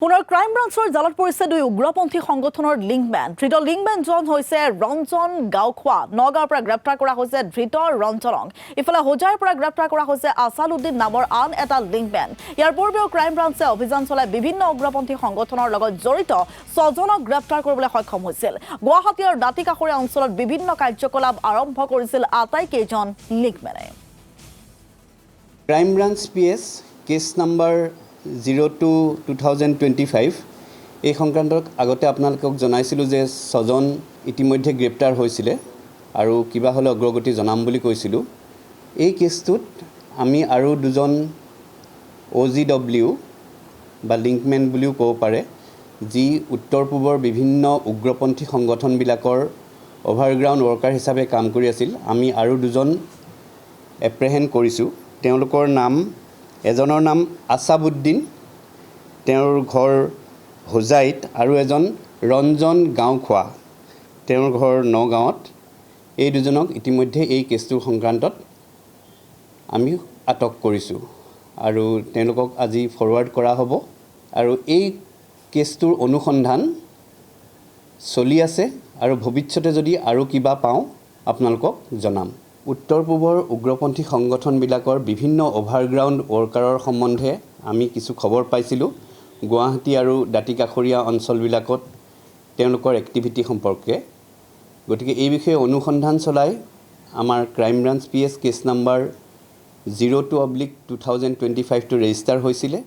পুনৰ ক্ৰাইম ব্ৰাঞ্চৰ জালত পৰিছে দুই উগ্ৰপন্থী সংগঠনৰ লিংকমেন ধৃত লিংকমেনজন হৈছে ৰঞ্জন গাঁওখোৱা নগাঁৱৰ পৰা গ্ৰেপ্তাৰ কৰা হৈছে ধৃত ৰঞ্জনক ইফালে হোজাইৰ পৰা গ্ৰেপ্তাৰ কৰা হৈছে আছালুদ্দিন নামৰ আন এটা লিংকমেন ইয়াৰ পূৰ্বেও ক্ৰাইম ব্ৰাঞ্চে অভিযান চলাই বিভিন্ন উগ্ৰপন্থী সংগঠনৰ লগত জড়িত 6জনক গ্ৰেপ্তাৰ কৰিবলৈ সক্ষম হৈছিল গুৱাহাটী আৰু দাঁতিকাষৰীয়া অঞ্চলত বিভিন্ন কাৰ্যকলাপ আৰম্ভ কৰিছিল আটাইকেইজন লিংকমেনে crime branch PS case number 02-2025 এই সংক্ৰান্তক আগতে আপোনালোকক জনাইছিলোঁ যে 6জন ইতিমধ্যে গ্ৰেপ্তাৰ হৈছিলে আৰু কিবা হলে অগ্ৰগতি জনাম বুলি কৈছিলোঁ এই কেছটোত আমি আৰু দুজন OGW বা লিংকমেন বুলিও ক'ব পাৰে যি উত্তৰ পূবৰ বিভিন্ন উগ্ৰপন্থী সংগঠনবিলাকৰ অভাৰগ্ৰাউণ্ড ৱৰ্কাৰ হিচাপে কাম কৰি আছিল আমি আৰু দুজন এপ্ৰেহেণ্ড কৰিছোঁ তেওঁলোকৰ নাম এজনৰ নাম আছাবুদ্দিন তেওঁৰ ঘৰ হোজাইত আৰু এজন ৰঞ্জন গাঁওখোৱা তেওঁৰ ঘৰ নগাঁৱত এই দুজনক ইতিমধ্যে এই কেছটোৰ সংক্ৰান্তত আমি আটক কৰিছোঁ আৰু তেওঁলোকক আজি ফৰৱাৰ্ড কৰা হ'ব আৰু এই কেছটোৰ অনুসন্ধান চলি আছে আৰু ভৱিষ্যতে যদি আৰু কিবা পাওঁ আপোনালোকক জনাম উত্তৰ পূবৰ উগ্ৰপন্থী সংগঠনবিলাকৰ বিভিন্ন অভাৰগ্ৰাউণ্ড ৱৰ্কাৰৰ সম্বন্ধে আমি কিছু খবৰ পাইছিলোঁ গুৱাহাটী আৰু দাঁতিকাষৰীয়া অঞ্চলবিলাকত তেওঁলোকৰ এক্টিভিটি সম্পৰ্কে গতিকে এই বিষয়ে অনুসন্ধান চলাই আমাৰ crime branch PS case number 02/2025 টো ৰেজিষ্টাৰ হৈছিলে